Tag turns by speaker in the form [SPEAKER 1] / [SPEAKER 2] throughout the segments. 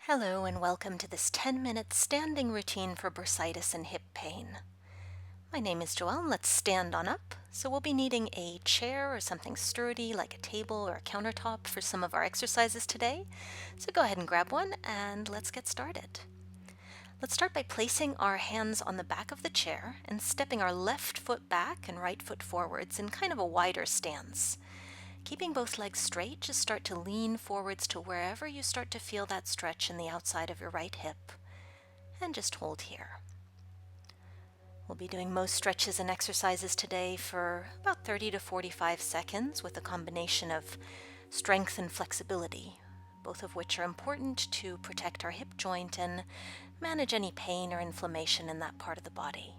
[SPEAKER 1] Hello and welcome to this 10-minute standing routine for bursitis and hip pain. My name is Joëlle and let's stand on up. So we'll be needing a chair or something sturdy like a table or a countertop for some of our exercises today. So go ahead and grab one and let's get started. Let's start by placing our hands on the back of the chair and stepping our left foot back and right foot forwards in kind of a wider stance. Keeping both legs straight, just start to lean forwards to wherever you start to feel that stretch in the outside of your right hip, and just hold here. We'll be doing most stretches and exercises today for about 30 to 45 seconds with a combination of strength and flexibility, both of which are important to protect our hip joint and manage any pain or inflammation in that part of the body.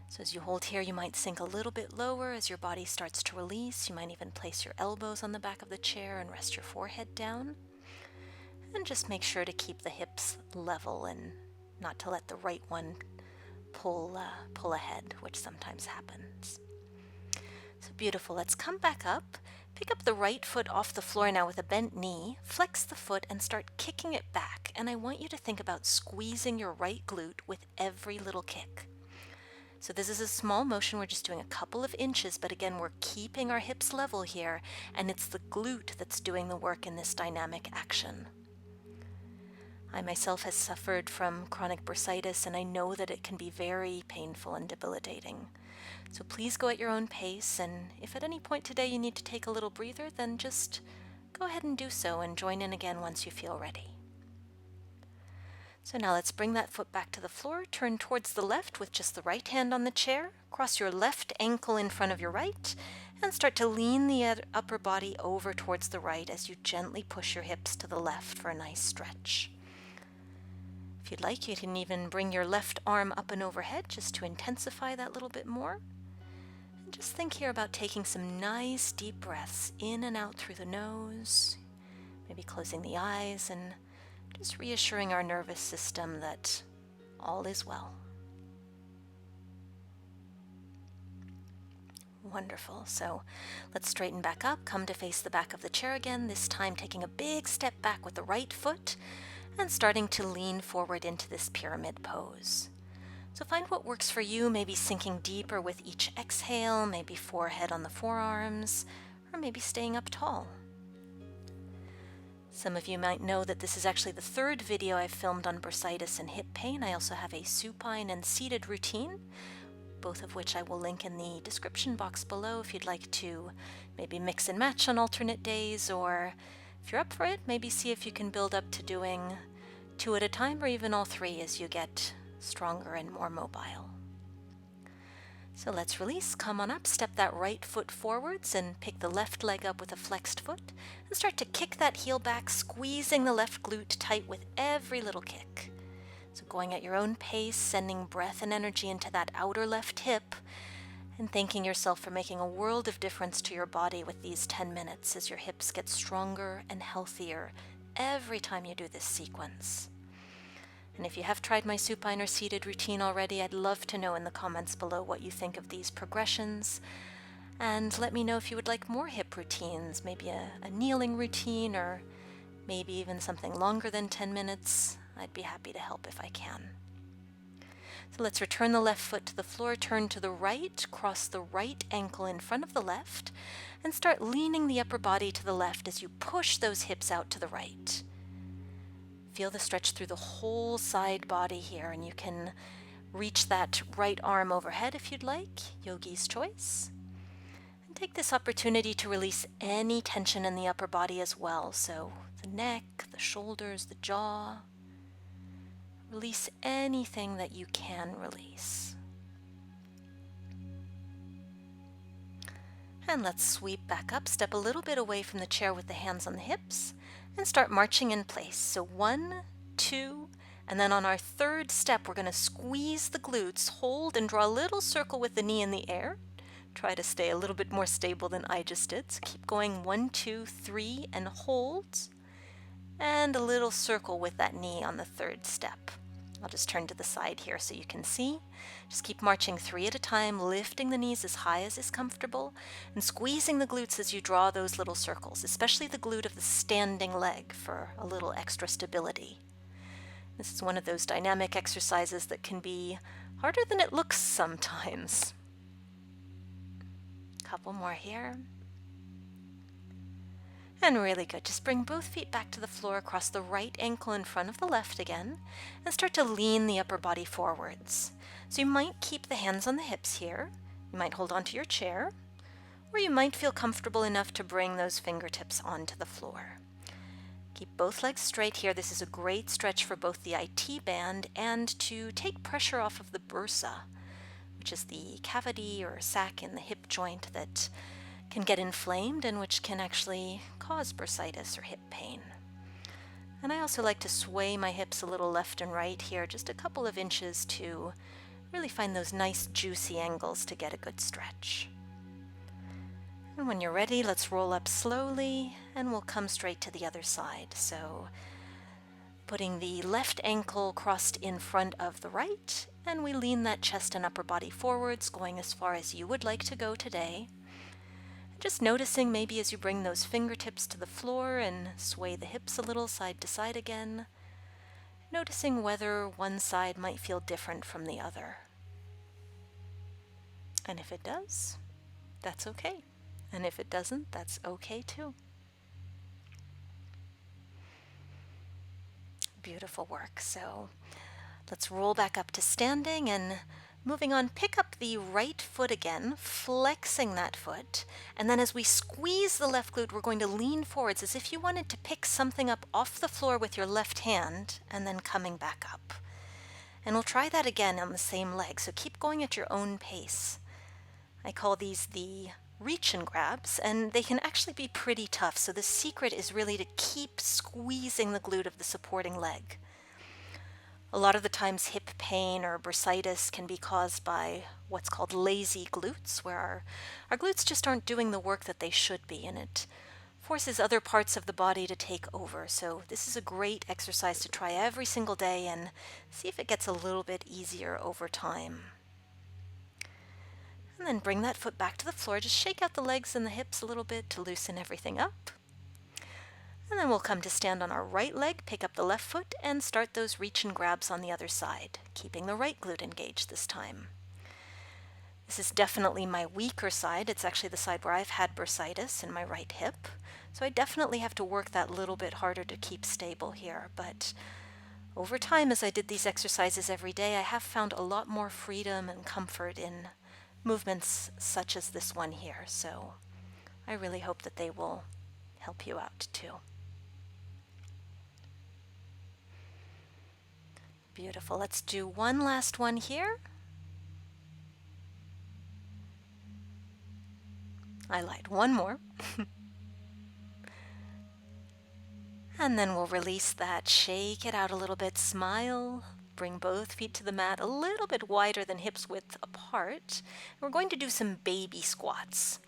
[SPEAKER 1] So as you hold here, you might sink a little bit lower as your body starts to release. You might even place your elbows on the back of the chair and rest your forehead down. And just make sure to keep the hips level and not to let the right one pull ahead, which sometimes happens. So beautiful. Let's come back up. Pick up the right foot off the floor now with a bent knee. Flex the foot and start kicking it back. And I want you to think about squeezing your right glute with every little kick. So this is a small motion, we're just doing a couple of inches, but again, we're keeping our hips level here, and it's the glute that's doing the work in this dynamic action. I myself have suffered from chronic bursitis, and I know that it can be very painful and debilitating. So please go at your own pace, and if at any point today you need to take a little breather, then just go ahead and do so and join in again once you feel ready. So now let's bring that foot back to the floor, turn towards the left with just the right hand on the chair, cross your left ankle in front of your right, and start to lean the upper body over towards the right as you gently push your hips to the left for a nice stretch. If you'd like, you can even bring your left arm up and overhead just to intensify that little bit more. And just think here about taking some nice deep breaths in and out through the nose, maybe closing the eyes and just reassuring our nervous system that all is well. Wonderful. So let's straighten back up, come to face the back of the chair again, this time taking a big step back with the right foot and starting to lean forward into this pyramid pose. So find what works for you, maybe sinking deeper with each exhale, maybe forehead on the forearms, or maybe staying up tall. Some of you might know that this is actually the third video I've filmed on bursitis and hip pain. I also have a supine and seated routine, both of which I will link in the description box below if you'd like to maybe mix and match on alternate days, or if you're up for it, maybe see if you can build up to doing 2 at a time or even all 3 as you get stronger and more mobile. So let's release, come on up, step that right foot forwards and pick the left leg up with a flexed foot and start to kick that heel back, squeezing the left glute tight with every little kick. So going at your own pace, sending breath and energy into that outer left hip and thanking yourself for making a world of difference to your body with these 10 minutes as your hips get stronger and healthier every time you do this sequence. And if you have tried my supine or seated routine already, I'd love to know in the comments below what you think of these progressions. And let me know if you would like more hip routines, maybe a kneeling routine or maybe even something longer than 10 minutes. I'd be happy to help if I can. So let's return the left foot to the floor, turn to the right, cross the right ankle in front of the left, and start leaning the upper body to the left as you push those hips out to the right. Feel the stretch through the whole side body here, and you can reach that right arm overhead if you'd like, yogi's choice. And take this opportunity to release any tension in the upper body as well, so the neck, the shoulders, the jaw. Release anything that you can release. And let's sweep back up, step a little bit away from the chair with the hands on the hips, and start marching in place. So 1, 2, and then on our third step, we're going to squeeze the glutes, hold and draw a little circle with the knee in the air. Try to stay a little bit more stable than I just did. So keep going, 1, 2, 3, and hold. And a little circle with that knee on the third step. I'll just turn to the side here so you can see. Just keep marching 3 at a time, lifting the knees as high as is comfortable and squeezing the glutes as you draw those little circles, especially the glute of the standing leg for a little extra stability. This is one of those dynamic exercises that can be harder than it looks sometimes. Couple more here. And really good. Just bring both feet back to the floor across the right ankle in front of the left again, and start to lean the upper body forwards. So you might keep the hands on the hips here. You might hold onto your chair, or you might feel comfortable enough to bring those fingertips onto the floor. Keep both legs straight here. This is a great stretch for both the IT band and to take pressure off of the bursa, which is the cavity or sac in the hip joint that can get inflamed and which can actually cause bursitis or hip pain. And I also like to sway my hips a little left and right here, just a couple of inches to really find those nice juicy angles to get a good stretch. And when you're ready, let's roll up slowly and we'll come straight to the other side. So putting the left ankle crossed in front of the right, and we lean that chest and upper body forwards, going as far as you would like to go today. Just noticing maybe as you bring those fingertips to the floor and sway the hips a little side to side again, noticing whether one side might feel different from the other. And if it does, that's okay. And if it doesn't, that's okay too. Beautiful work. So let's roll back up to standing and moving on, pick up the right foot again, flexing that foot, and then as we squeeze the left glute, we're going to lean forwards as if you wanted to pick something up off the floor with your left hand and then coming back up. And we'll try that again on the same leg, so keep going at your own pace. I call these the reach and grabs, and they can actually be pretty tough, so the secret is really to keep squeezing the glute of the supporting leg. A lot of the times hip pain or bursitis can be caused by what's called lazy glutes, where our glutes just aren't doing the work that they should be, and it forces other parts of the body to take over. So this is a great exercise to try every single day and see if it gets a little bit easier over time. And then bring that foot back to the floor. Just shake out the legs and the hips a little bit to loosen everything up. And then we'll come to stand on our right leg, pick up the left foot, and start those reach and grabs on the other side, keeping the right glute engaged this time. This is definitely my weaker side. It's actually the side where I've had bursitis in my right hip. So I definitely have to work that little bit harder to keep stable here. But over time, as I did these exercises every day, I have found a lot more freedom and comfort in movements such as this one here. So I really hope that they will help you out too. Beautiful. Let's do one last one here. I lied. One more. And then we'll release that. Shake it out a little bit. Smile. Bring both feet to the mat a little bit wider than hips width apart. We're going to do some baby squats.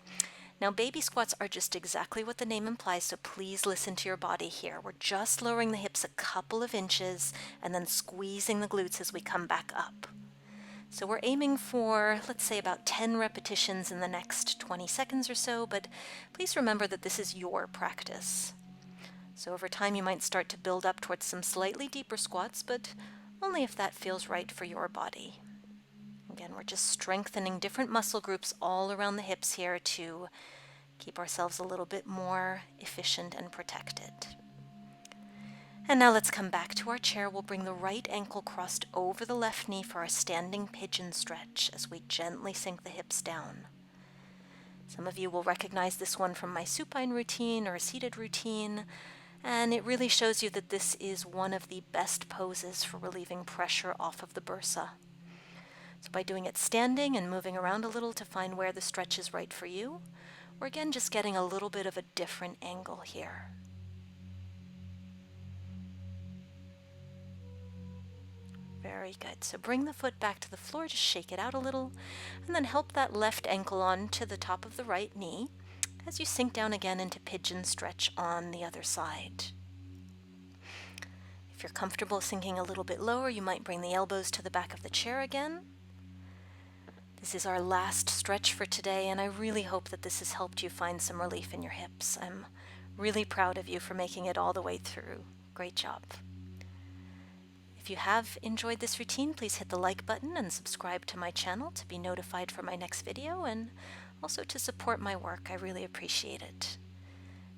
[SPEAKER 1] Now, baby squats are just exactly what the name implies, so please listen to your body here. We're just lowering the hips a couple of inches and then squeezing the glutes as we come back up. So we're aiming for, let's say, about 10 repetitions in the next 20 seconds or so, but please remember that this is your practice. So over time, you might start to build up towards some slightly deeper squats, but only if that feels right for your body. Again, we're just strengthening different muscle groups all around the hips here to keep ourselves a little bit more efficient and protected. And now let's come back to our chair. We'll bring the right ankle crossed over the left knee for our standing pigeon stretch as we gently sink the hips down. Some of you will recognize this one from my supine routine or a seated routine, and it really shows you that this is one of the best poses for relieving pressure off of the bursa. So by doing it standing and moving around a little to find where the stretch is right for you, we're again just getting a little bit of a different angle here. Very good. So bring the foot back to the floor, just shake it out a little, and then help that left ankle on to the top of the right knee as you sink down again into pigeon stretch on the other side. If you're comfortable sinking a little bit lower, you might bring the elbows to the back of the chair again. This is our last stretch for today, and I really hope that this has helped you find some relief in your hips. I'm really proud of you for making it all the way through. Great job. If you have enjoyed this routine, please hit the like button and subscribe to my channel to be notified for my next video, and also to support my work. I really appreciate it.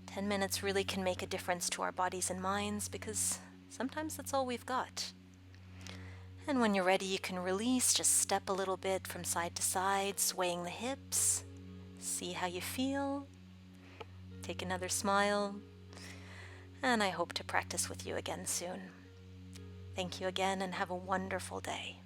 [SPEAKER 1] 10 minutes really can make a difference to our bodies and minds, because sometimes that's all we've got. And when you're ready, you can release. Just step a little bit from side to side, swaying the hips. See how you feel. Take another smile. And I hope to practice with you again soon. Thank you again, and have a wonderful day.